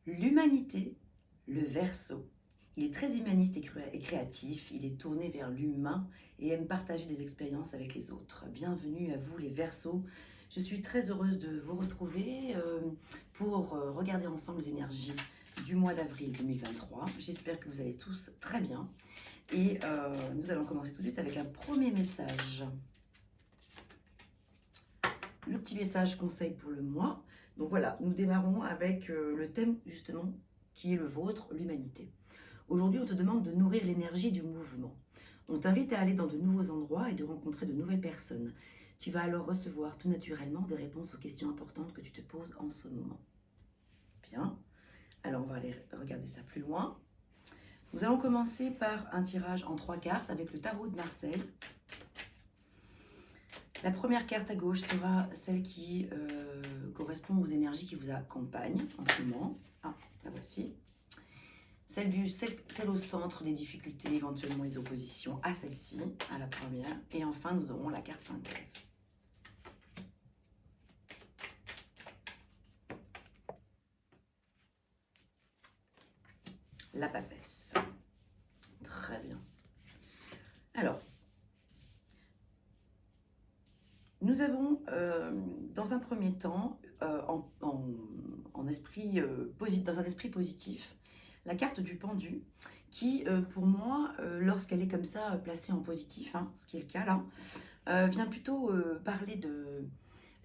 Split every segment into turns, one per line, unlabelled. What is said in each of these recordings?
L'humanité, le Verseau. Il est très humaniste et créatif, il est tourné vers l'humain et aime partager des expériences avec les autres. Bienvenue à vous les Verseaux. Je suis très heureuse de vous retrouver pour regarder ensemble les énergies du mois d'avril 2023. J'espère que vous allez tous très bien. Et nous allons commencer tout de suite avec un premier message. Le petit message conseil pour le mois. Donc voilà, nous démarrons avec le thème justement qui est le vôtre, l'humanité. Aujourd'hui, on te demande de nourrir l'énergie du mouvement. On t'invite à aller dans de nouveaux endroits et de rencontrer de nouvelles personnes. Tu vas alors recevoir tout naturellement des réponses aux questions importantes que tu te poses en ce moment. Bien, alors on va aller regarder ça plus loin. Nous allons commencer par un tirage en 3 cartes avec le tarot de Marseille. La première carte à gauche sera celle qui correspond aux énergies qui vous accompagnent en ce moment. Ah, la voici. Celle au centre des difficultés, éventuellement les oppositions à celle-ci, à la première. Et enfin, nous aurons la carte synthèse. La papesse. Très bien. Alors, nous avons, dans un premier temps, dans un esprit positif, la carte du pendu, qui, pour moi, lorsqu'elle est comme ça, placée en positif, hein, ce qui est le cas là, vient plutôt parler de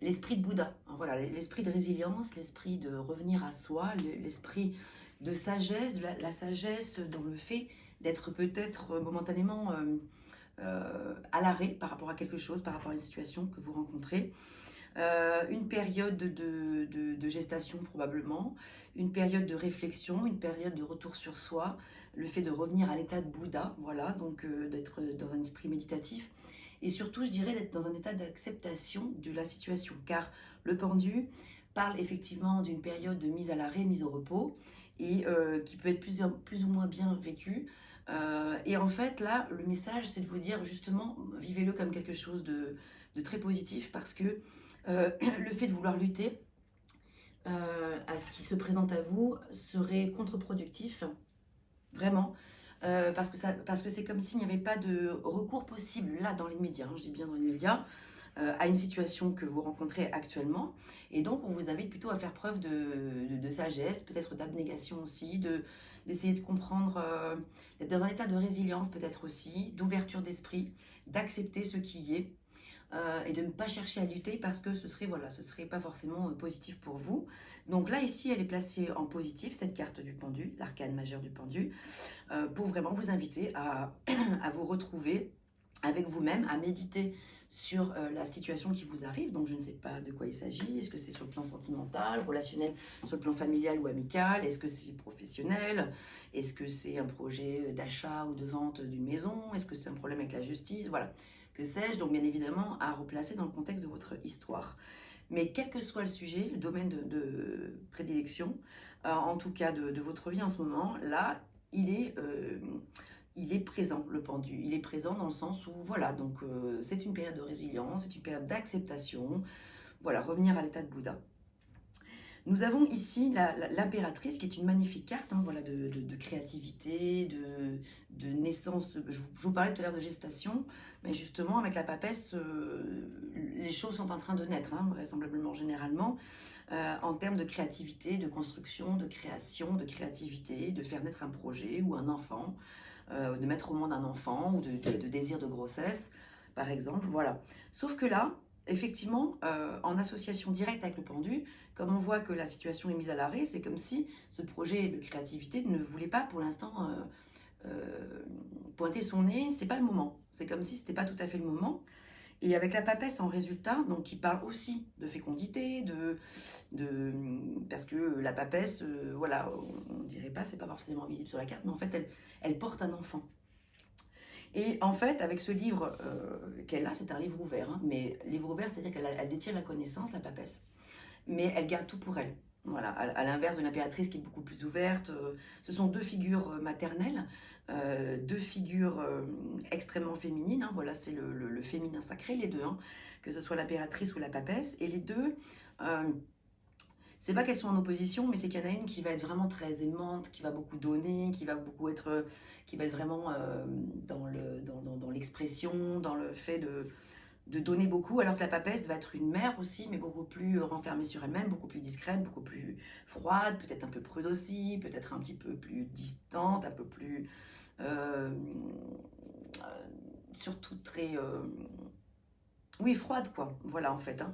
l'esprit de Bouddha. Hein, voilà, l'esprit de résilience, l'esprit de revenir à soi, l'esprit de sagesse, de la sagesse dans le fait d'être peut-être momentanément à l'arrêt par rapport à quelque chose, par rapport à une situation que vous rencontrez. Une période de gestation probablement, une période de réflexion, une période de retour sur soi, le fait de revenir à l'état de Bouddha, voilà, donc d'être dans un esprit méditatif, et surtout je dirais d'être dans un état d'acceptation de la situation, car le pendu parle effectivement d'une période de mise à l'arrêt, mise au repos, et qui peut être plus ou moins bien vécue. Et en fait là, le message c'est de vous dire justement, vivez-le comme quelque chose de très positif, parce que le fait de vouloir lutter à ce qui se présente à vous serait contre-productif, vraiment, parce que c'est comme s'il n'y avait pas de recours possible là dans l'immédiat, hein, je dis bien dans l'immédiat, à une situation que vous rencontrez actuellement. Et donc on vous invite plutôt à faire preuve de sagesse, peut-être d'abnégation aussi, d'essayer de comprendre, d'être dans un état de résilience peut-être aussi, d'ouverture d'esprit, d'accepter ce qui est, et de ne pas chercher à lutter, parce que ce serait pas forcément positif pour vous. Donc là ici elle est placée en positif, cette carte du pendu, l'arcane majeur du pendu, pour vraiment vous inviter à, à vous retrouver avec vous-même, à méditer sur la situation qui vous arrive. Donc je ne sais pas de quoi il s'agit. Est-ce que c'est sur le plan sentimental, relationnel, sur le plan familial ou amical? Est-ce que c'est professionnel? Est-ce que c'est un projet d'achat ou de vente d'une maison? Est-ce que c'est un problème avec la justice? Voilà, que sais-je. Donc bien évidemment à replacer dans le contexte de votre histoire. Mais quel que soit le sujet, le domaine de prédilection, en tout cas de votre vie en ce moment, là, il est présent, le pendu. Il est présent dans le sens où, voilà, donc c'est une période de résilience, c'est une période d'acceptation. Voilà, revenir à l'état de Bouddha. Nous avons ici l'impératrice, qui est une magnifique carte, hein, voilà, de créativité, de naissance. Je vous parlais tout à l'heure de gestation, mais justement, avec la papesse, les choses sont en train de naître, hein, vraisemblablement, généralement, en termes de créativité, de construction, de création, de créativité, de faire naître un projet ou un enfant, de mettre au monde un enfant, ou de désir de grossesse, par exemple, voilà. Sauf que là, effectivement, en association directe avec le pendu, comme on voit que la situation est mise à l'arrêt, c'est comme si ce projet de créativité ne voulait pas pour l'instant pointer son nez, c'est pas le moment. C'est comme si c'était pas tout à fait le moment. Et avec la papesse en résultat, donc qui parle aussi de fécondité, parce que la papesse, voilà, on dirait pas, c'est pas forcément visible sur la carte, mais en fait, elle porte un enfant. Et en fait, avec ce livre qu'elle a, c'est un livre ouvert, hein, mais livre ouvert, c'est-à-dire qu'elle détient la connaissance, la papesse, mais elle garde tout pour elle. Voilà, à l'inverse de l'impératrice qui est beaucoup plus ouverte. Ce sont deux figures maternelles, deux figures extrêmement féminines. Hein, voilà, c'est le féminin sacré, les deux, hein, que ce soit l'impératrice ou la papesse. Et les deux, c'est pas qu'elles sont en opposition, mais c'est qu'il y en a une qui va être vraiment très aimante, qui va beaucoup donner, qui va être vraiment dans l'expression, dans le fait de donner beaucoup, alors que la papesse va être une mère aussi, mais beaucoup plus renfermée sur elle-même, beaucoup plus discrète, beaucoup plus froide, peut-être un peu prude aussi, peut-être un petit peu plus distante, un peu plus... euh, surtout très... oui, froide, quoi. Voilà, en fait. Hein.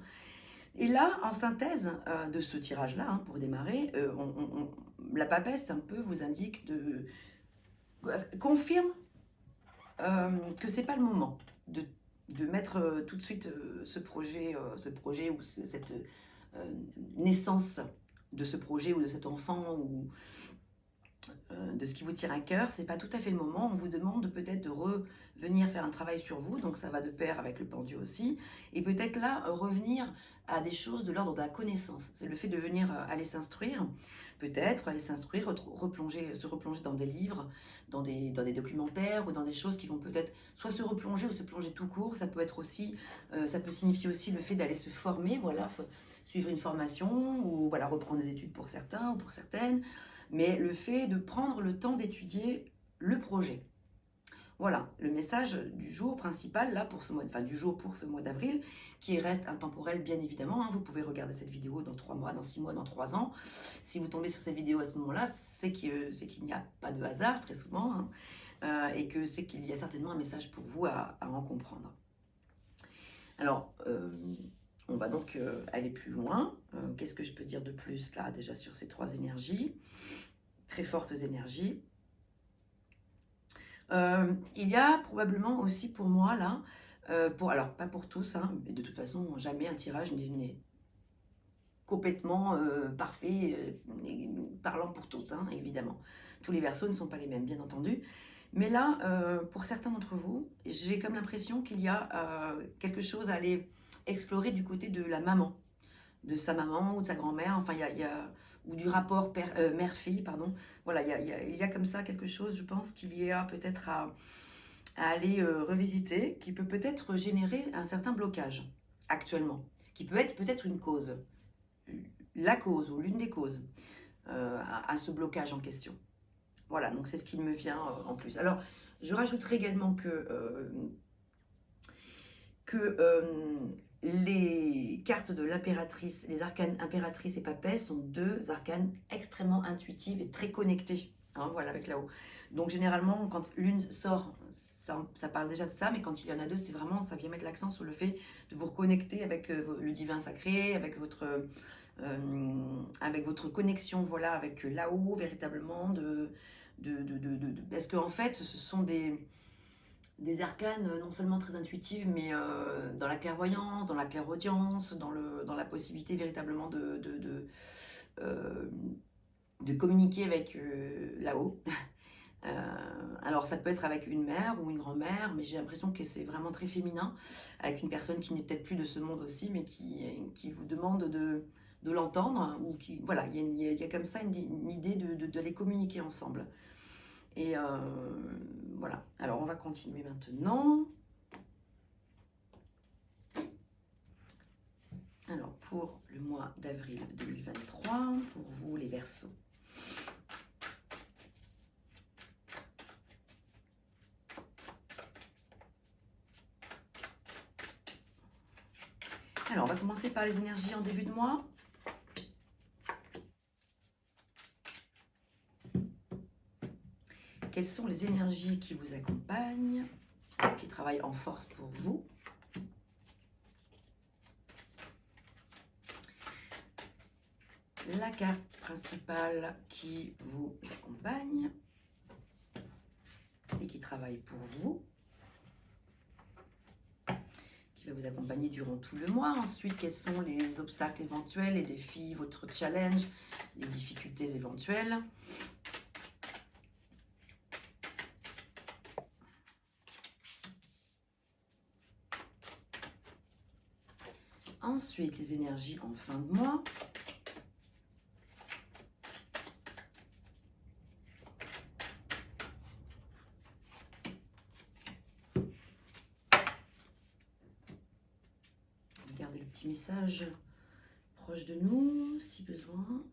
Et là, en synthèse de ce tirage-là, hein, pour démarrer, la papesse un peu vous indique confirme que c'est pas le moment de mettre tout de suite ce projet ou cette naissance de ce projet ou de cet enfant ou de ce qui vous tient à cœur, c'est pas tout à fait le moment. On vous demande peut-être de revenir faire un travail sur vous, donc ça va de pair avec le pendu aussi, et peut-être là revenir à des choses de l'ordre de la connaissance. C'est le fait de venir aller s'instruire, peut-être aller s'instruire, se replonger dans des livres, dans des documentaires ou dans des choses qui vont peut-être soit se replonger ou se plonger tout court. Ça peut être aussi, ça peut signifier aussi le fait d'aller se former, voilà, suivre une formation ou voilà reprendre des études pour certains ou pour certaines. Mais le fait de prendre le temps d'étudier le projet. Voilà, le message du jour principal, là, pour ce mois, enfin du jour pour ce mois d'avril, qui reste intemporel bien évidemment. Hein. Vous pouvez regarder cette vidéo dans 3 mois, dans 6 mois, dans 3 ans. Si vous tombez sur cette vidéo à ce moment-là, c'est qu'il n'y a pas de hasard, très souvent, hein, et que c'est qu'il y a certainement un message pour vous à en comprendre. Alors, on va donc aller plus loin. Qu'est-ce que je peux dire de plus là, déjà sur ces 3 énergies, très fortes énergies. Il y a probablement aussi pour moi là, alors pas pour tous, hein, mais de toute façon jamais un tirage n'est complètement parfait, parlant pour tous, hein, évidemment. Tous les versos ne sont pas les mêmes, bien entendu. Mais là, pour certains d'entre vous, j'ai comme l'impression qu'il y a quelque chose à aller explorer du côté de la maman, de sa maman ou de sa grand-mère, enfin ou du rapport mère-fille, pardon. Voilà, il y a comme ça quelque chose, je pense qu'il y a peut-être à aller revisiter, qui peut peut-être générer un certain blocage actuellement, qui peut être peut-être une cause, la cause ou l'une des causes à ce blocage en question. Voilà, donc c'est ce qui me vient en plus. Alors, je rajouterai également que les cartes de l'impératrice, les arcanes impératrice et papesse sont 2 arcanes extrêmement intuitives et très connectées. Hein, voilà, avec là-haut. Donc généralement, quand l'une sort, ça parle déjà de ça, mais quand il y en a 2, c'est vraiment, ça vient mettre l'accent sur le fait de vous reconnecter avec le divin sacré, avec votre connexion, voilà, avec là-haut, véritablement, parce qu'en fait, ce sont des arcanes non seulement très intuitives, mais dans la clairvoyance, dans la clairaudience, dans la possibilité véritablement de communiquer avec là-haut. Alors ça peut être avec une mère ou une grand-mère, mais j'ai l'impression que c'est vraiment très féminin, avec une personne qui n'est peut-être plus de ce monde aussi, mais qui vous demande de l'entendre, hein, ou qui, voilà, il y a comme ça une idée de les communiquer ensemble. Et voilà, alors on va continuer maintenant. Alors pour le mois d'avril 2023, pour vous les Verseaux. Alors on va commencer par les énergies en début de mois. Quelles sont les énergies qui vous accompagnent, qui travaillent en force pour vous? La carte principale qui vous accompagne et qui travaille pour vous, qui va vous accompagner durant tout le mois. Ensuite, quels sont les obstacles éventuels, les défis, votre challenge, les difficultés éventuelles. Ensuite, les énergies en fin de mois. Regardez le petit message proche de nous, si besoin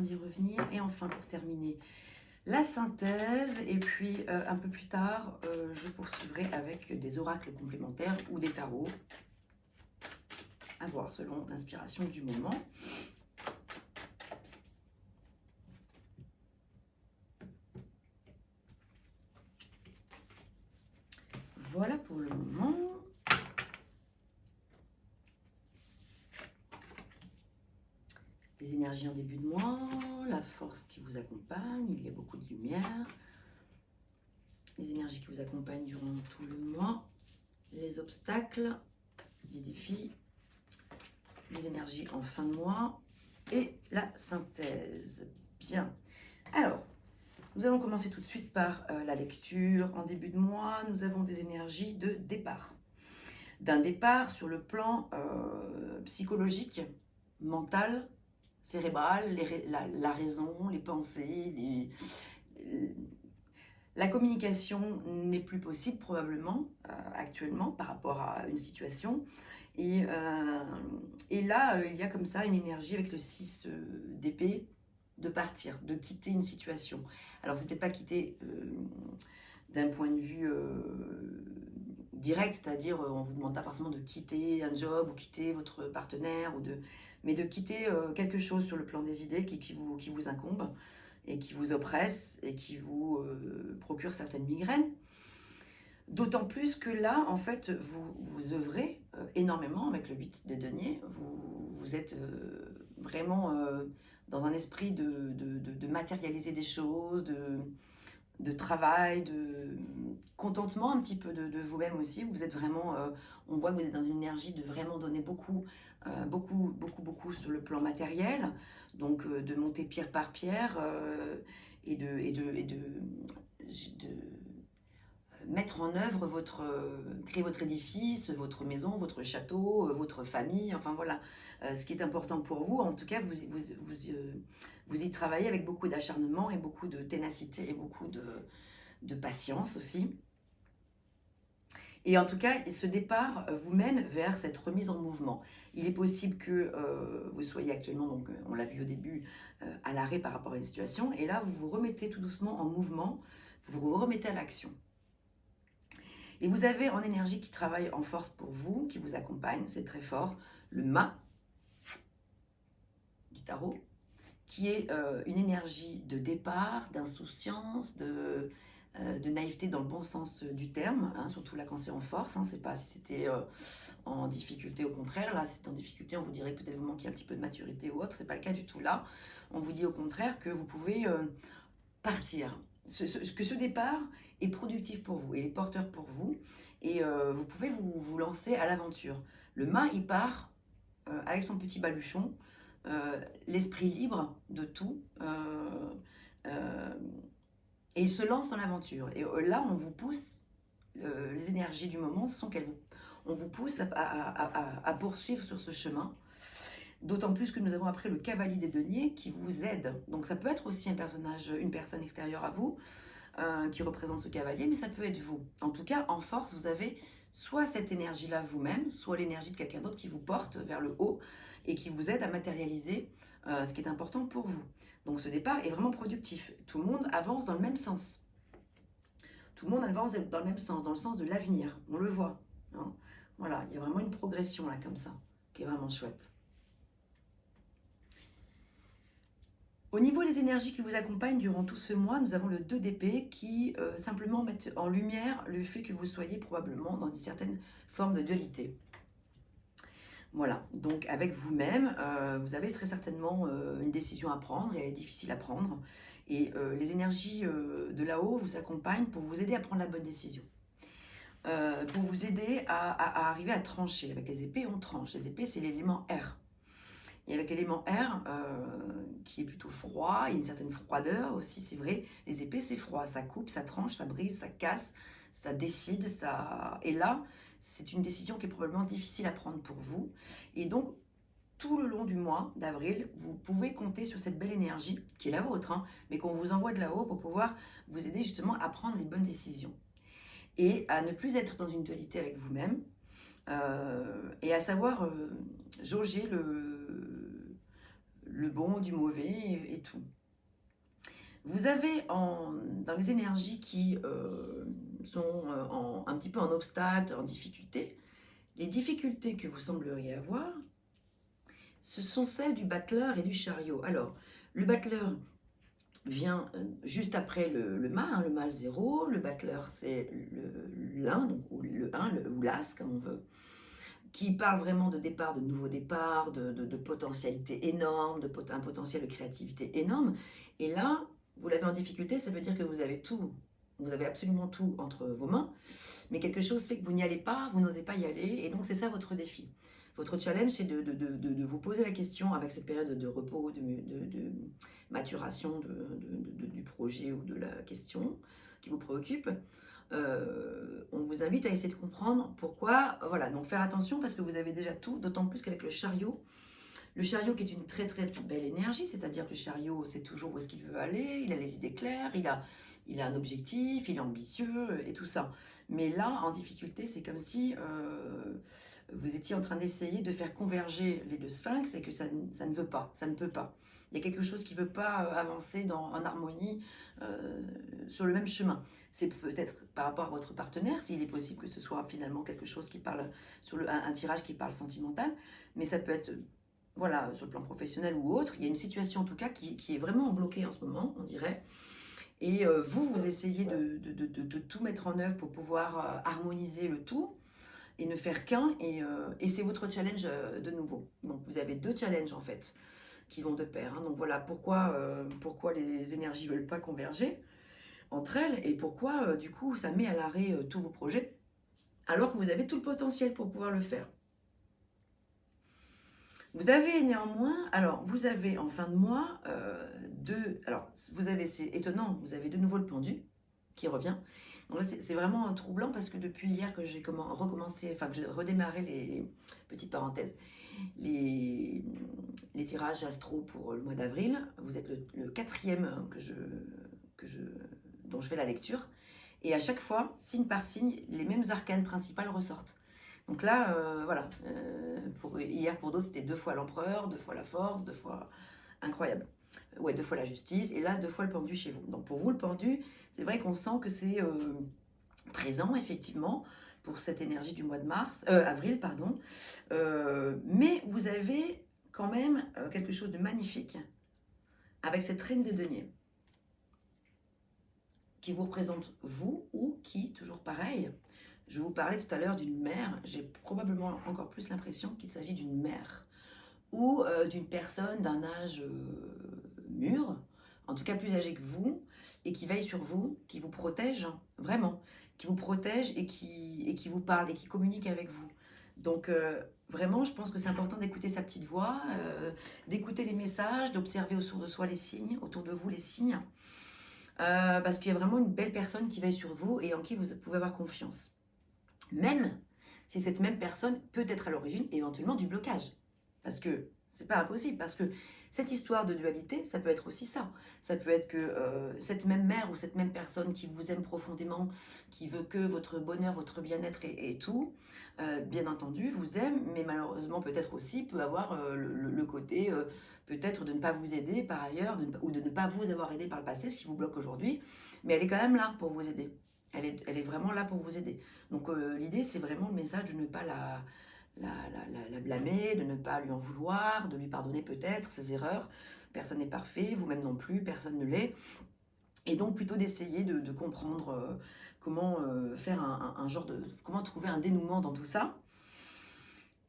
d'y revenir. Et enfin, pour terminer, la synthèse. Et puis, un peu plus tard, je poursuivrai avec des oracles complémentaires ou des tarots. À voir selon l'inspiration du moment. Voilà pour le moment. Les énergies en début de mois, la force qui vous accompagne, il y a beaucoup de lumière. Les énergies qui vous accompagnent durant tout le mois, les obstacles, les défis, les énergies en fin de mois et la synthèse. Bien. Alors, nous allons commencer tout de suite par la lecture. En début de mois, nous avons des énergies de départ. D'un départ sur le plan psychologique, mental, cérébral, la raison, les pensées, la communication n'est plus possible probablement actuellement par rapport à une situation. Et là, il y a comme ça une énergie avec le 6 d'épée de partir, de quitter une situation. Alors, c'est peut-être pas quitter d'un point de vue direct, c'est-à-dire on ne vous demande pas forcément de quitter un job ou quitter votre partenaire, mais de quitter quelque chose sur le plan des idées qui vous incombe et qui vous oppresse et qui vous procure certaines migraines. D'autant plus que là, en fait, vous œuvrez énormément avec le 8 de denier. Vous êtes vraiment dans un esprit de matérialiser des choses, de travail, de contentement un petit peu de vous-même aussi. Vous êtes vraiment, on voit que vous êtes dans une énergie de vraiment donner beaucoup sur le plan matériel, donc de monter pierre par pierre et de mettre en œuvre créer votre édifice, votre maison, votre château, votre famille, enfin voilà, ce qui est important pour vous. En tout cas, vous y travaillez avec beaucoup d'acharnement et beaucoup de ténacité et beaucoup de patience aussi. Et en tout cas, ce départ vous mène vers cette remise en mouvement. Il est possible que vous soyez actuellement, donc on l'a vu au début, à l'arrêt par rapport à une situation, et là vous vous remettez tout doucement en mouvement, vous vous remettez à l'action. Et vous avez en énergie qui travaille en force pour vous, qui vous accompagne, c'est très fort, le mât du tarot, qui est une énergie de départ, d'insouciance, de naïveté dans le bon sens du terme, hein, surtout là quand c'est en force, hein, c'est pas si c'était en difficulté, au contraire, là si c'est en difficulté on vous dirait peut-être vous manquez un petit peu de maturité ou autre, c'est pas le cas du tout là, on vous dit au contraire que vous pouvez partir, que ce départ est productif pour vous et est porteur pour vous et vous pouvez vous lancer à l'aventure. Le mât il part avec son petit baluchon, l'esprit libre de tout, et il se lance dans l'aventure. Et là, on vous pousse, les énergies du moment sont on vous pousse à poursuivre sur ce chemin. D'autant plus que nous avons après le cavalier des deniers qui vous aide. Donc ça peut être aussi un personnage, une personne extérieure à vous qui représente ce cavalier, mais ça peut être vous. En tout cas, en force, vous avez soit cette énergie-là vous-même, soit l'énergie de quelqu'un d'autre qui vous porte vers le haut et qui vous aide à matérialiser ce qui est important pour vous. Donc ce départ est vraiment productif. Tout le monde avance dans le même sens. Tout le monde avance dans le même sens, dans le sens de l'avenir. On le voit. Hein. Voilà, il y a vraiment une progression là comme ça, qui est vraiment chouette. Au niveau des énergies qui vous accompagnent durant tout ce mois, nous avons le 2 d'épée qui simplement met en lumière le fait que vous soyez probablement dans une certaine forme de dualité. Voilà, donc avec vous-même, vous avez très certainement une décision à prendre et elle est difficile à prendre. Et les énergies de là-haut vous accompagnent pour vous aider à prendre la bonne décision. Pour vous aider à arriver à trancher. Avec les épées, on tranche. Les épées, c'est l'élément air. Et avec l'élément air, qui est plutôt froid, il y a une certaine froideur aussi, c'est vrai. Les épées, c'est froid. Ça coupe, ça tranche, ça brise, ça casse, ça décide. Et là, c'est une décision qui est probablement difficile à prendre pour vous. Et donc, tout le long du mois d'avril, vous pouvez compter sur cette belle énergie, qui est la vôtre, hein, mais qu'on vous envoie de là-haut pour pouvoir vous aider justement à prendre les bonnes décisions. Et à ne plus être dans une dualité avec vous-même, et à savoir jauger le bon du mauvais et tout. Vous avez dans les énergies qui sont un petit peu en obstacle, en difficulté, les difficultés que vous sembleriez avoir, ce sont celles du battleur et du chariot. Alors, le battleur vient juste après le mât, hein, le mât 0. Le battleur, c'est l'un, donc ou le 1, ou l'as, comme on veut, qui parle vraiment de départ, de nouveaux départs, de potentialité énorme, un potentiel de créativité énorme. Et là, vous l'avez en difficulté, ça veut dire que vous avez tout, vous avez absolument tout entre vos mains, mais quelque chose fait que vous n'y allez pas, vous n'osez pas y aller, et donc c'est ça votre défi. Votre challenge, c'est de vous poser la question avec cette période de repos, de maturation du projet ou de la question qui vous préoccupe. On vous invite à essayer de comprendre pourquoi. Voilà, donc faire attention parce que vous avez déjà tout, d'autant plus qu'avec le chariot qui est une très très belle énergie, c'est-à-dire que le chariot sait toujours où est-ce qu'il veut aller, il a les idées claires, il a un objectif, il est ambitieux et tout ça. Mais là, en difficulté, c'est comme si vous étiez en train d'essayer de faire converger les deux sphinx et que ça ne veut pas, ça ne peut pas. Il y a quelque chose qui ne veut pas avancer en harmonie sur le même chemin. C'est peut-être par rapport à votre partenaire, s'il est possible que ce soit finalement quelque chose qui parle sur un tirage qui parle sentimental, mais ça peut être voilà, sur le plan professionnel ou autre. Il y a une situation en tout cas qui est vraiment bloquée en ce moment, on dirait. Et vous essayez de tout mettre en œuvre pour pouvoir harmoniser le tout et ne faire qu'un. Et c'est votre challenge de nouveau. Donc vous avez deux challenges en fait qui vont de pair. Hein. Donc voilà pourquoi les énergies ne veulent pas converger entre elles et pourquoi du coup ça met à l'arrêt tous vos projets alors que vous avez tout le potentiel pour pouvoir le faire. Vous avez néanmoins, alors vous avez en fin de mois c'est étonnant, vous avez de nouveau le pendu qui revient. Donc là c'est vraiment troublant parce que depuis hier que j'ai recommencé, enfin que j'ai redémarré les petites parenthèses, les tirages astro pour le mois d'avril, vous êtes le quatrième dont je fais la lecture. Et à chaque fois, signe par signe, les mêmes arcanes principales ressortent. Donc là, voilà, hier pour d'autres, c'était 2 fois l'empereur, 2 fois la force, 2 fois incroyable. Ouais, 2 fois la justice, et là, 2 fois le pendu chez vous. Donc pour vous, le pendu, c'est vrai qu'on sent que c'est présent, effectivement, pour cette énergie du mois de avril, pardon. Mais vous avez quand même quelque chose de magnifique avec cette reine de denier qui vous représente vous ou qui, toujours pareil, je vous parlais tout à l'heure d'une mère, j'ai probablement encore plus l'impression qu'il s'agit d'une mère ou d'une personne d'un âge mûr, en tout cas plus âgée que vous, et qui veille sur vous, qui vous protège, vraiment, qui vous protège et qui vous parle et qui communique avec vous. Donc vraiment, je pense que c'est important d'écouter sa petite voix, d'écouter les messages, d'observer autour de soi les signes, autour de vous les signes, parce qu'il y a vraiment une belle personne qui veille sur vous et en qui vous pouvez avoir confiance. Même si cette même personne peut être à l'origine éventuellement du blocage. Parce que c'est pas impossible, parce que cette histoire de dualité, ça peut être aussi ça. Ça peut être que cette même mère ou cette même personne qui vous aime profondément, qui veut que votre bonheur, votre bien-être et tout, bien entendu, vous aime, mais malheureusement peut-être aussi peut avoir le côté peut-être de ne pas vous aider par ailleurs, ou de ne pas vous avoir aidé par le passé, ce qui vous bloque aujourd'hui, mais elle est quand même là pour vous aider. Elle est vraiment là pour vous aider. Donc l'idée, c'est vraiment le message de ne pas la blâmer, de ne pas lui en vouloir, de lui pardonner peut-être ses erreurs. Personne n'est parfait, vous-même non plus, personne ne l'est. Et donc plutôt d'essayer de comprendre comment faire comment trouver un dénouement dans tout ça.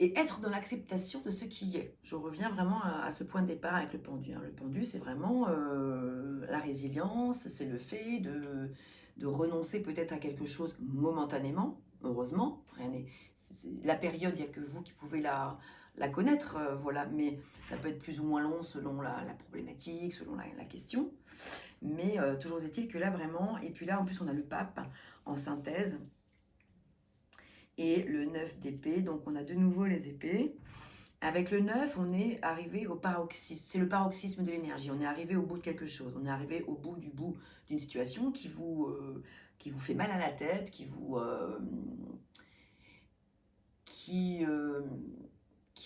Et être dans l'acceptation de ce qui est. Je reviens vraiment à ce point de départ avec le pendu. Hein. Le pendu, c'est vraiment la résilience, c'est le fait de renoncer peut-être à quelque chose momentanément, heureusement. C'est la période, il n'y a que vous qui pouvez la connaître, voilà. Mais ça peut être plus ou moins long selon la problématique, selon la question. Mais toujours est-il que là, vraiment, et puis là, en plus, on a le pape en synthèse, et le 9 d'épée, donc on a de nouveau les épées. Avec le 9, on est arrivé au paroxysme, c'est le paroxysme de l'énergie, on est arrivé au bout de quelque chose, on est arrivé au bout d'une situation qui vous fait mal à la tête, qui qui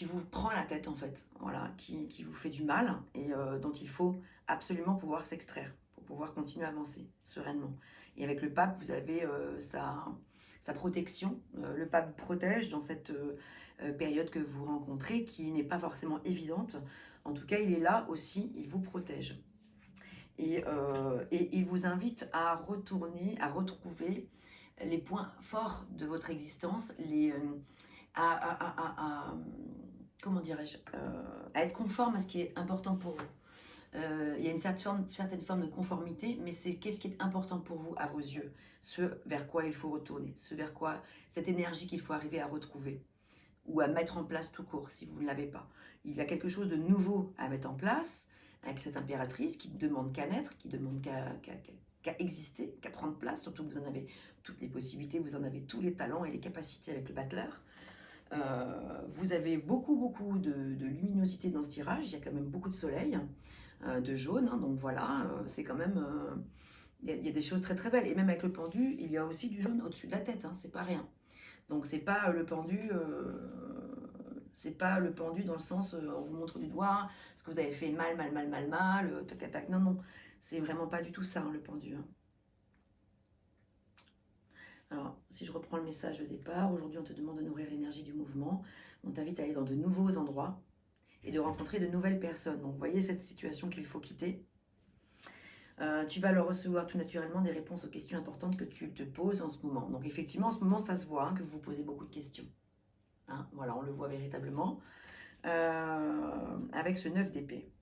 vous prend la tête en fait, voilà, qui vous fait du mal et dont il faut absolument pouvoir s'extraire pour pouvoir continuer à avancer sereinement. Et avec le pape, vous avez sa protection. Le pape vous protège dans cette période que vous rencontrez qui n'est pas forcément évidente. En tout cas, il est là aussi, il vous protège. Et il vous invite à retourner, à retrouver les points forts de votre existence, comment dirais-je, à être conforme à ce qui est important pour vous. Il y a une certaine forme de conformité, mais c'est qu'est-ce qui est important pour vous à vos yeux, ce vers quoi il faut retourner, ce vers quoi, cette énergie qu'il faut arriver à retrouver ou à mettre en place tout court si vous ne l'avez pas. Il y a quelque chose de nouveau à mettre en place avec cette impératrice qui ne demande qu'à naître, qui demande qu'à exister, qu'à prendre place, surtout que vous en avez toutes les possibilités, vous en avez tous les talents et les capacités avec le battleur. Vous avez beaucoup de luminosité dans ce tirage, il y a quand même beaucoup de soleil, de jaune, hein, donc voilà, c'est quand même... il y a des choses très belles, et même avec le pendu, il y a aussi du jaune au-dessus de la tête, hein, c'est pas rien. Donc c'est pas le pendu... c'est pas le pendu dans le sens on vous montre du doigt ce que vous avez fait mal, tac tac, non, c'est vraiment pas du tout ça, hein, le pendu. Hein. Alors, si je reprends le message de départ, aujourd'hui on te demande de nourrir l'énergie du mouvement, on t'invite à aller dans de nouveaux endroits et de rencontrer de nouvelles personnes. Donc, vous voyez cette situation qu'il faut quitter. Tu vas alors recevoir tout naturellement des réponses aux questions importantes que tu te poses en ce moment. Donc, effectivement, en ce moment, ça se voit hein, que vous vous posez beaucoup de questions. Hein, voilà, on le voit véritablement. Avec ce 9 d'épée.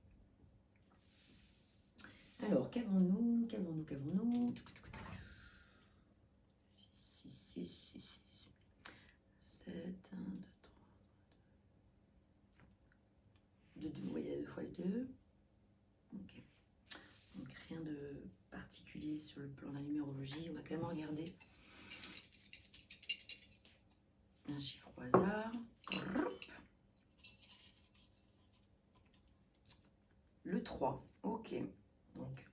Alors, qu'avons-nous 7, 1, 2, 3, 2, 2, vous voyez 2 fois le 2. Ok. Donc rien de particulier sur le plan de la numérologie. On va quand même regarder un chiffre au hasard. Le 3. Ok. Donc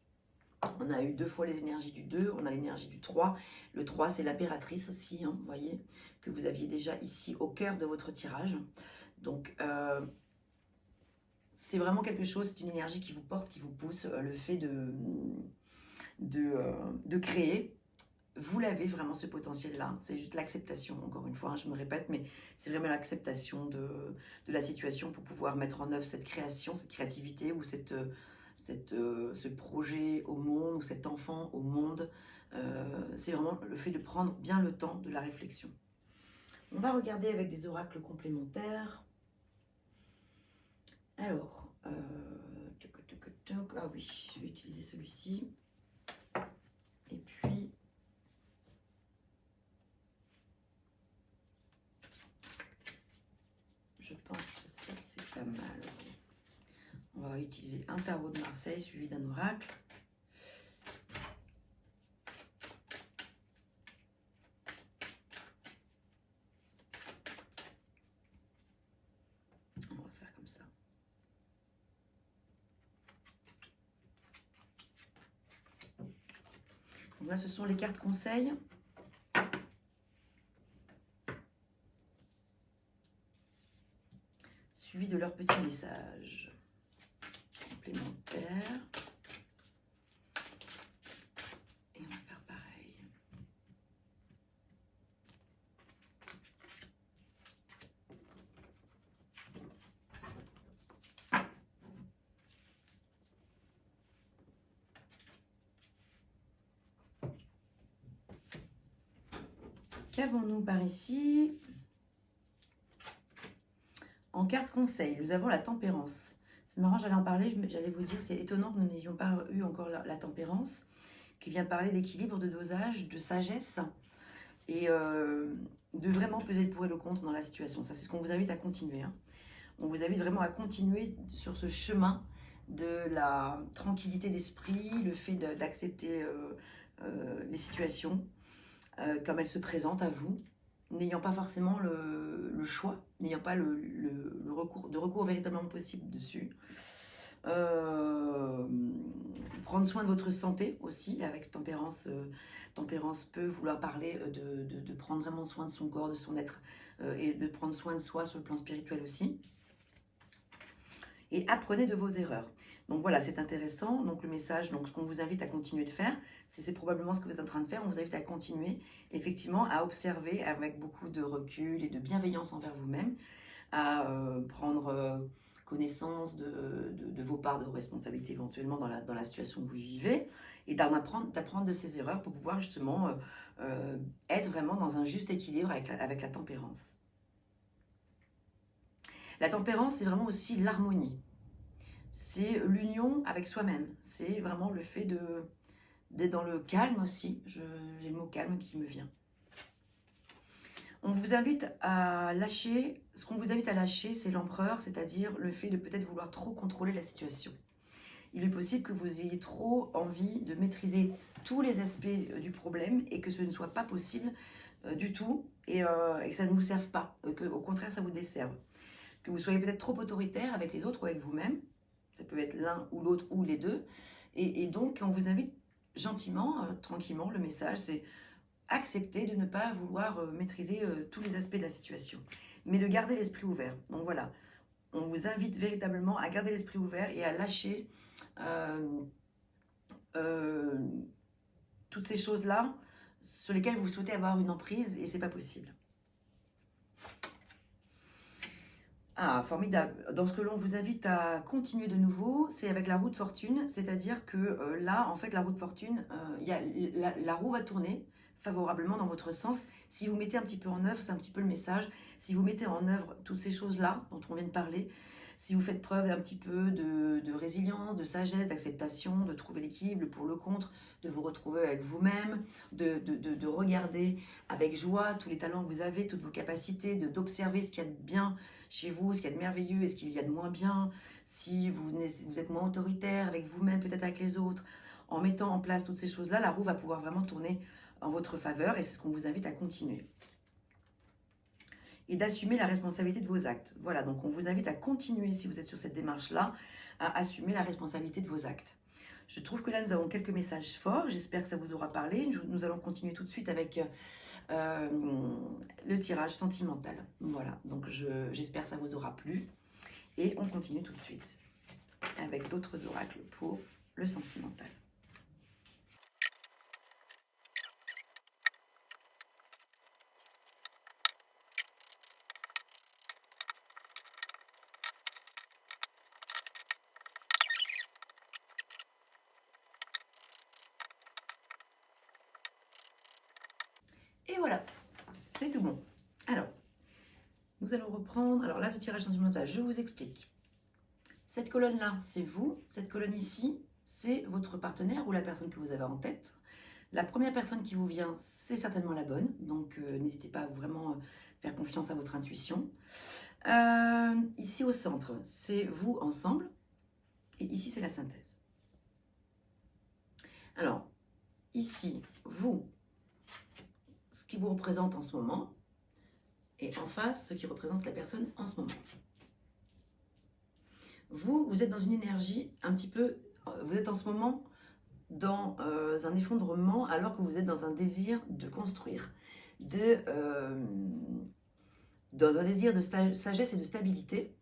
on a eu 2 fois les énergies du 2, on a l'énergie du 3. Le 3, c'est l'impératrice aussi, hein, vous voyez, que vous aviez déjà ici au cœur de votre tirage. Donc, c'est vraiment quelque chose, c'est une énergie qui vous porte, qui vous pousse. Le fait de créer, vous l'avez vraiment ce potentiel-là. C'est juste l'acceptation, encore une fois, hein, je me répète, mais c'est vraiment l'acceptation de la situation pour pouvoir mettre en œuvre cette création, cette créativité ou ce projet au monde ou cet enfant au monde. C'est vraiment le fait de prendre bien le temps de la réflexion. On va regarder avec des oracles complémentaires. Alors, ah oui, je vais utiliser celui-ci. Et puis, je pense que ça c'est pas mal. On va utiliser un tarot de Marseille suivi d'un oracle. On va faire comme ça. Donc là, ce sont les cartes conseils. Suivi de leurs petits messages complémentaires. Et on va faire pareil. Qu'avons-nous par ici? En carte conseil, nous avons la tempérance. C'est marrant, j'allais en parler, j'allais vous dire, c'est étonnant que nous n'ayons pas eu encore la tempérance, qui vient parler d'équilibre, de dosage, de sagesse, et de vraiment peser le pour et le contre dans la situation. Ça, c'est ce qu'on vous invite à continuer. Hein. On vous invite vraiment à continuer sur ce chemin de la tranquillité d'esprit, le fait d'accepter les situations comme elles se présentent à vous, n'ayant pas forcément le choix, n'ayant pas le recours véritablement possible dessus. prendre soin de votre santé aussi, avec tempérance. Tempérance peut vouloir parler de prendre vraiment soin de son corps, de son être, et de prendre soin de soi sur le plan spirituel aussi. Et apprenez de vos erreurs. Donc voilà, c'est intéressant. Donc le message, donc ce qu'on vous invite à continuer de faire, c'est probablement ce que vous êtes en train de faire. On vous invite à continuer, effectivement, à observer avec beaucoup de recul et de bienveillance envers vous-même, à prendre connaissance de vos parts de responsabilité éventuellement dans la situation que vous vivez, et d'apprendre de ces erreurs pour pouvoir justement être vraiment dans un juste équilibre avec la tempérance. La tempérance, c'est vraiment aussi l'harmonie. C'est l'union avec soi-même. C'est vraiment le fait d'être dans le calme aussi. J'ai le mot calme qui me vient. On vous invite à lâcher, ce qu'on vous invite à lâcher, c'est l'empereur, c'est-à-dire le fait de peut-être vouloir trop contrôler la situation. Il est possible que vous ayez trop envie de maîtriser tous les aspects du problème et que ce ne soit pas possible du tout et que ça ne vous serve pas, qu'au contraire ça vous desserve. Que vous soyez peut-être trop autoritaire avec les autres ou avec vous-même, ça peut être l'un ou l'autre ou les deux, et donc on vous invite gentiment, tranquillement, le message c'est accepter de ne pas vouloir maîtriser tous les aspects de la situation, mais de garder l'esprit ouvert. Donc voilà, on vous invite véritablement à garder l'esprit ouvert et à lâcher toutes ces choses-là sur lesquelles vous souhaitez avoir une emprise et c'est pas possible. Ah, formidable. Dans ce que l'on vous invite à continuer de nouveau, c'est avec la roue de fortune, c'est-à-dire que là, en fait, la roue de fortune, la roue va tourner favorablement dans votre sens. Si vous mettez un petit peu en œuvre, c'est un petit peu le message, si vous mettez en œuvre toutes ces choses-là dont on vient de parler, si vous faites preuve un petit peu de résilience, de sagesse, d'acceptation, de trouver l'équilibre pour le contre, de vous retrouver avec vous-même, de regarder avec joie tous les talents que vous avez, toutes vos capacités, d'observer ce qu'il y a de bien chez vous, ce qu'il y a de merveilleux et ce qu'il y a de moins bien, si vous êtes moins autoritaire avec vous-même, peut-être avec les autres, en mettant en place toutes ces choses-là, la roue va pouvoir vraiment tourner en votre faveur et c'est ce qu'on vous invite à continuer. Et d'assumer la responsabilité de vos actes. Voilà, donc on vous invite à continuer, si vous êtes sur cette démarche-là, à assumer la responsabilité de vos actes. Je trouve que là, nous avons quelques messages forts. J'espère que ça vous aura parlé. Nous allons continuer tout de suite avec le tirage sentimental. Voilà, donc j'espère que ça vous aura plu. Et on continue tout de suite avec d'autres oracles pour le sentimental. Et voilà, c'est tout bon. Alors, nous allons reprendre. Alors là, le tirage sentimental, je vous explique. Cette colonne-là, c'est vous. Cette colonne ici, c'est votre partenaire ou la personne que vous avez en tête. La première personne qui vous vient, c'est certainement la bonne. Donc, n'hésitez pas à vraiment faire confiance à votre intuition. Ici, au centre, c'est vous ensemble. Et ici, c'est la synthèse. Alors, ici, vous, ce qui vous représente en ce moment, et en face, ce qui représente la personne en ce moment. Vous êtes dans une énergie un petit peu, vous êtes en ce moment dans un effondrement alors que vous êtes dans un désir de construire, dans un désir de sagesse et de stabilité.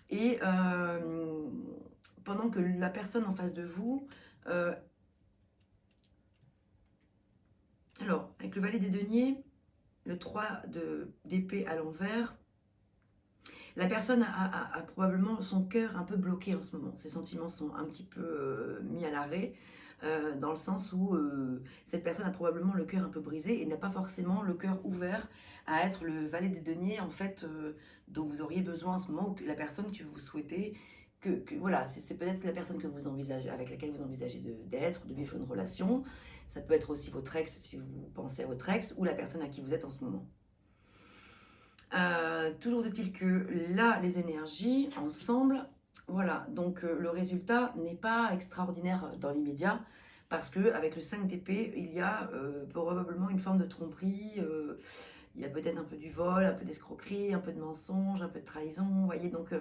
Et pendant que la personne en face de vous, alors avec le valet des deniers, le 3 d'épée à l'envers, la personne a probablement son cœur un peu bloqué en ce moment. Ses sentiments sont un petit peu mis à l'arrêt, dans le sens où cette personne a probablement le cœur un peu brisé et n'a pas forcément le cœur ouvert à être le valet des deniers, en fait, dont vous auriez besoin en ce moment, ou que la personne que vous souhaitez, voilà, c'est peut-être la personne que vous envisagez, avec laquelle vous envisagez d'être, de vivre une relation. Ça peut être aussi votre ex, si vous pensez à votre ex, ou la personne à qui vous êtes en ce moment. Toujours est-il que là, les énergies, ensemble, voilà, donc le résultat n'est pas extraordinaire dans l'immédiat, parce qu'avec le 5 d'épée, il y a probablement une forme de tromperie, il y a peut-être un peu du vol, un peu d'escroquerie, un peu de mensonge, un peu de trahison, vous voyez, donc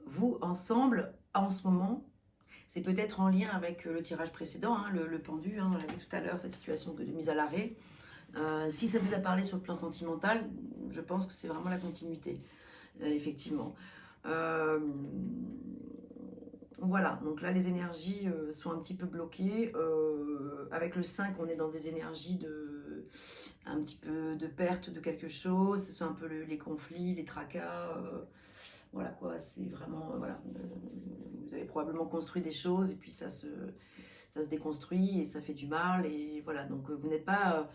vous, ensemble, en ce moment, c'est peut-être en lien avec le tirage précédent, hein, le pendu, hein, on l'a vu tout à l'heure, cette situation de mise à l'arrêt. Si ça vous a parlé sur le plan sentimental, je pense que c'est vraiment la continuité, effectivement. Voilà, donc là les énergies sont un petit peu bloquées. Avec le 5, on est dans des énergies un petit peu de perte de quelque chose. Ce sont un peu les conflits, les tracas. Voilà quoi, c'est vraiment, voilà, vous avez probablement construit des choses et puis ça se déconstruit et ça fait du mal. Et voilà, donc vous n'êtes pas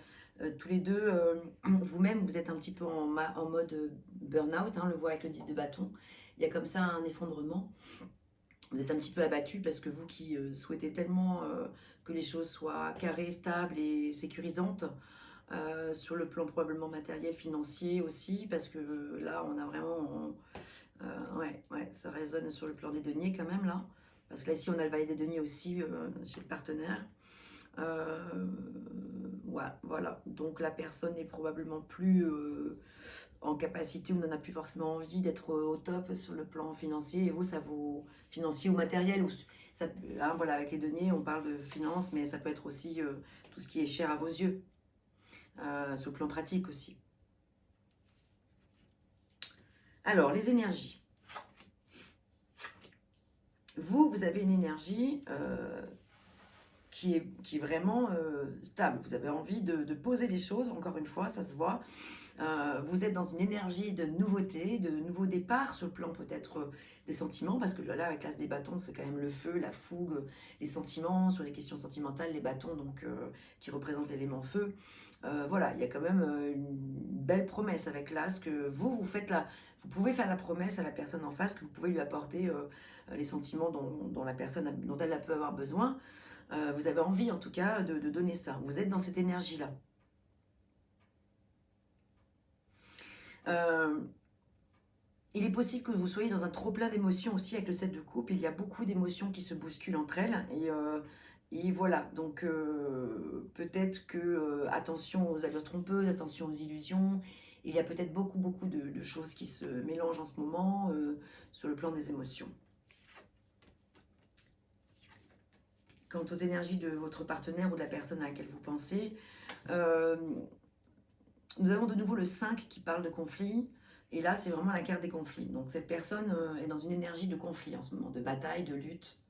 tous les deux, vous-même, vous êtes un petit peu en mode burn-out, hein, on le voit avec le 10 de bâton. Il y a comme ça un effondrement. Vous êtes un petit peu abattu parce que vous qui souhaitez tellement que les choses soient carrées, stables et sécurisantes, sur le plan probablement matériel, financier aussi, parce que là, on a vraiment... ouais, ça résonne sur le plan des deniers quand même, là. Parce que là, ici, on a le valet des deniers aussi chez le partenaire. Ouais, voilà. Donc, la personne n'est probablement plus en capacité ou n'en a plus forcément envie d'être au top sur le plan financier. Et vous, ça vous... financier ou matériel, ou ça, hein, voilà, avec les deniers, on parle de finances, mais ça peut être aussi tout ce qui est cher à vos yeux, sur le plan pratique aussi. Alors, les énergies. Vous avez une énergie qui est vraiment stable. Vous avez envie de poser les choses, encore une fois, ça se voit. Vous êtes dans une énergie de nouveauté, de nouveau départ sur le plan peut-être des sentiments, parce que là, avec l'as des bâtons, c'est quand même le feu, la fougue, les sentiments, sur les questions sentimentales, les bâtons donc qui représentent l'élément feu. Voilà, il y a quand même une belle promesse avec l'as que vous pouvez faire la promesse à la personne en face que vous pouvez lui apporter les sentiments dont elle peut avoir besoin. Vous avez envie en tout cas de donner ça. Vous êtes dans cette énergie-là. Il est possible que vous soyez dans un trop-plein d'émotions aussi avec le 7 de coupe. Il y a beaucoup d'émotions qui se bousculent entre elles. Et voilà, donc peut-être que attention aux allures trompeuses, attention aux illusions. Il y a peut-être beaucoup de choses qui se mélangent en ce moment sur le plan des émotions. Quant aux énergies de votre partenaire ou de la personne à laquelle vous pensez, nous avons de nouveau le 5 qui parle de conflit. Et là, c'est vraiment la carte des conflits. Donc cette personne est dans une énergie de conflit en ce moment, de bataille, de lutte.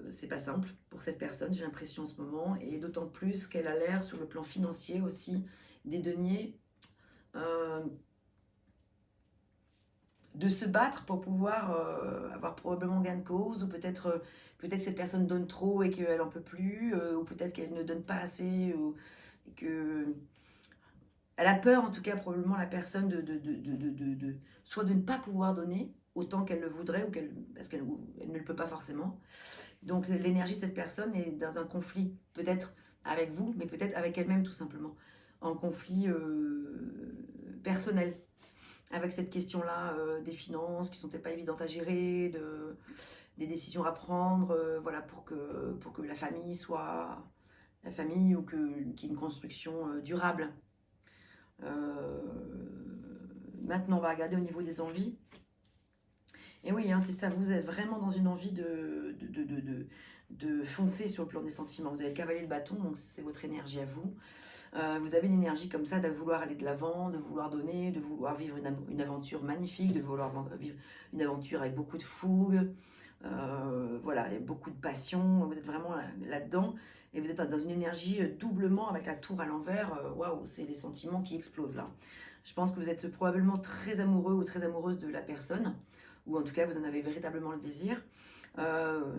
C'est pas simple pour cette personne, j'ai l'impression en ce moment. Et d'autant plus qu'elle a l'air, sur le plan financier aussi, des deniers, de se battre pour pouvoir avoir probablement gain de cause, ou peut-être cette personne donne trop et qu'elle n'en peut plus, ou peut-être qu'elle ne donne pas assez, et que elle a peur en tout cas probablement la personne soit de ne pas pouvoir donner autant qu'elle le voudrait, parce qu'elle ne le peut pas forcément. Donc l'énergie de cette personne est dans un conflit, peut-être avec vous, mais peut-être avec elle-même tout simplement, en conflit personnel, avec cette question-là des finances qui sont peut-être pas évidentes à gérer, des décisions à prendre, voilà, pour que la famille soit la famille, ou qu'il y ait une construction durable. Maintenant, on va regarder au niveau des envies. Et oui, hein, c'est ça, vous êtes vraiment dans une envie de foncer sur le plan des sentiments. Vous avez le cavalier de bâton, donc c'est votre énergie à vous. Vous avez une énergie comme ça de vouloir aller de l'avant, de vouloir donner, de vouloir vivre une aventure magnifique, de vouloir vivre une aventure avec beaucoup de fougue. Voilà, il y a beaucoup de passion, vous êtes vraiment là-dedans. Et vous êtes dans une énergie doublement avec la tour à l'envers. Waouh, c'est les sentiments qui explosent là. Je pense que vous êtes probablement très amoureux ou très amoureuse de la personne, ou en tout cas vous en avez véritablement le désir.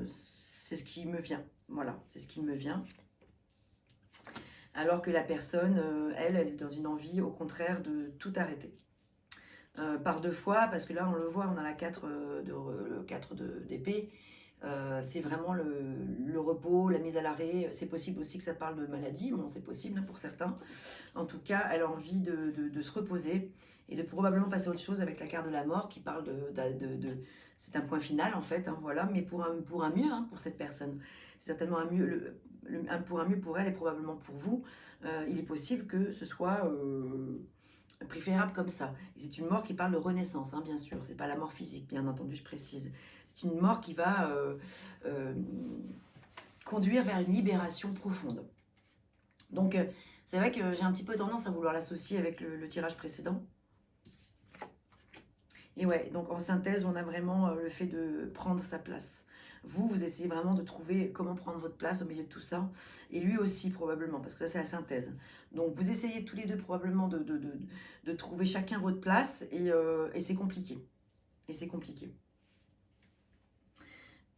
C'est ce qui me vient. Voilà, c'est ce qui me vient. Alors que la personne, elle est dans une envie au contraire de tout arrêter. Par deux fois, parce que là on le voit, on a le 4 d'épée. C'est vraiment le repos, la mise à l'arrêt. C'est possible aussi que ça parle de maladie, bon, c'est possible hein, pour certains. En tout cas, elle a envie de se reposer et de probablement passer à autre chose avec la carte de la mort qui parle c'est un point final en fait, hein, voilà, mais pour un mieux hein, pour cette personne. C'est certainement un mieux, pour un mieux pour elle et probablement pour vous. Il est possible que ce soit préférable comme ça. C'est une mort qui parle de renaissance, hein, bien sûr. C'est pas la mort physique, bien entendu, je précise. C'est une mort qui va conduire vers une libération profonde. Donc, c'est vrai que j'ai un petit peu tendance à vouloir l'associer avec le tirage précédent. Et ouais, donc en synthèse, on a vraiment le fait de prendre sa place. Vous essayez vraiment de trouver comment prendre votre place au milieu de tout ça. Et lui aussi, probablement, parce que ça, c'est la synthèse. Donc, vous essayez tous les deux, probablement, de trouver chacun votre place. Et c'est compliqué. Et c'est compliqué.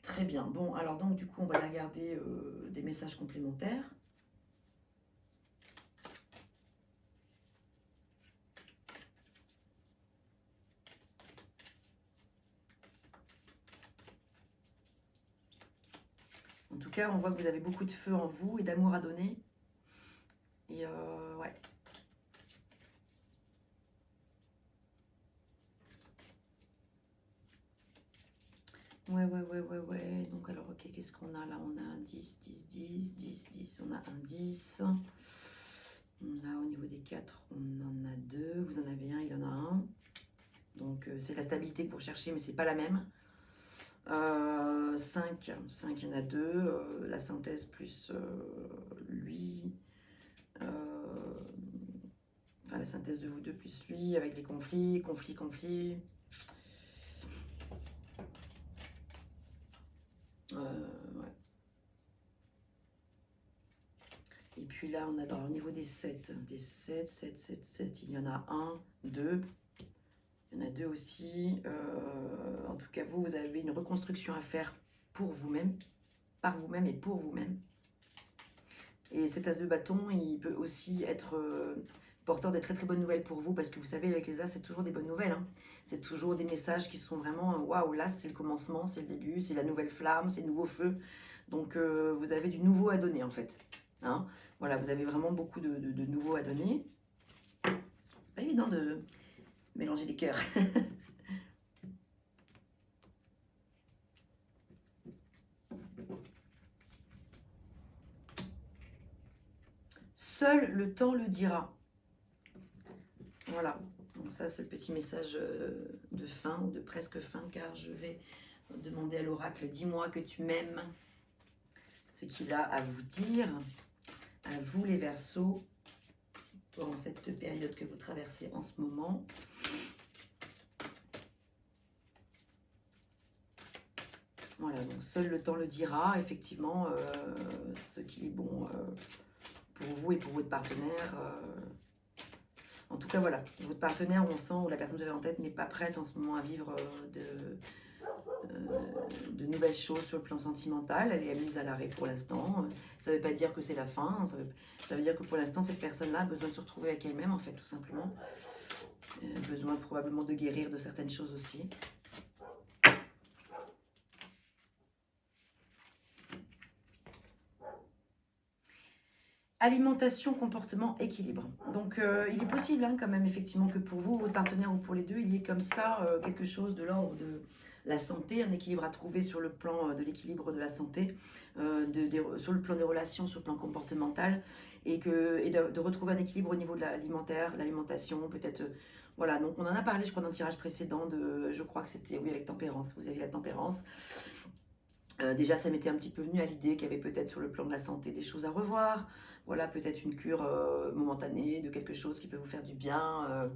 Très bien. Bon, alors donc, du coup, on va regarder des messages complémentaires. En tout cas, on voit que vous avez beaucoup de feu en vous et d'amour à donner. Et ouais. Ouais. Donc, alors, ok, qu'est-ce qu'on a là? On a un 10, 10, 10, 10, 10. On a un 10. On a au niveau des 4, on en a 2. Vous en avez un, il en a un. Donc, c'est la stabilité que vous recherchez, mais c'est pas la même. 5, il y en a 2. La synthèse plus lui. Enfin, la synthèse de vous deux plus lui, avec les conflits. Ouais. Et puis là, on a au niveau des 7, 7, il y en a 1, 2. Il y en a 2 aussi. En tout cas, vous avez une reconstruction à faire pour vous-même, par vous-même et pour vous-même. Et cet as de bâton, il peut aussi être porteur de très très bonnes nouvelles pour vous, parce que vous savez, avec les as, c'est toujours des bonnes nouvelles. Hein. C'est toujours des messages qui sont vraiment, waouh, là, c'est le commencement, c'est le début, c'est la nouvelle flamme, c'est le nouveau feu. Donc, vous avez du nouveau à donner, en fait. Hein, voilà, vous avez vraiment beaucoup de nouveau à donner. C'est pas évident de mélanger des cœurs. Seul le temps le dira. Voilà, donc ça c'est le petit message de fin ou de presque fin, car je vais demander à l'oracle, dis-moi que tu m'aimes, ce qu'il a à vous dire, à vous les Verseaux, pendant cette période que vous traversez en ce moment. Voilà, donc seul le temps le dira, effectivement, ce qui est bon pour vous et pour votre partenaire. En tout cas, voilà, votre partenaire, on sent, ou la personne que vous avez en tête, n'est pas prête en ce moment à vivre de nouvelles choses sur le plan sentimental. Elle est mise à l'arrêt pour l'instant. Ça ne veut pas dire que c'est la fin. Ça veut dire que pour l'instant, cette personne-là a besoin de se retrouver avec elle-même, en fait, tout simplement. Besoin probablement de guérir de certaines choses aussi. Alimentation, comportement, équilibre. Donc, il est possible quand même, effectivement, que pour vous, votre partenaire ou pour les deux, il y ait comme ça quelque chose de l'ordre de la santé, un équilibre à trouver sur le plan de l'équilibre de la santé, sur le plan des relations, sur le plan comportemental, et de retrouver un équilibre au niveau de l'alimentation, peut-être. Voilà, donc on en a parlé, je crois, dans le tirage précédent, je crois que c'était, oui, avec tempérance, vous avez la tempérance. Déjà, ça m'était un petit peu venu à l'idée qu'il y avait peut-être sur le plan de la santé des choses à revoir. Voilà, peut-être une cure momentanée de quelque chose qui peut vous faire du bien.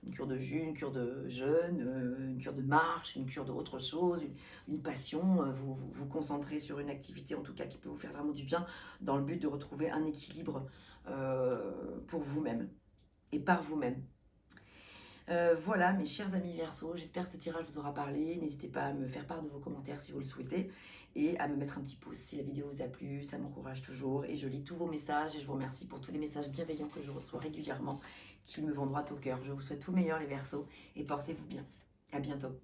Une cure de jus, une cure de jeûne, une cure de marche, une cure d'autre chose, une passion. Vous concentrez sur une activité en tout cas qui peut vous faire vraiment du bien dans le but de retrouver un équilibre pour vous-même et par vous-même. Voilà mes chers amis Verseaux, j'espère que ce tirage vous aura parlé. N'hésitez pas à me faire part de vos commentaires si vous le souhaitez et à me mettre un petit pouce si la vidéo vous a plu, ça m'encourage toujours et je lis tous vos messages et je vous remercie pour tous les messages bienveillants que je reçois régulièrement qui me vont droit au cœur. Je vous souhaite tout le meilleur les Verseaux et portez-vous bien. À bientôt.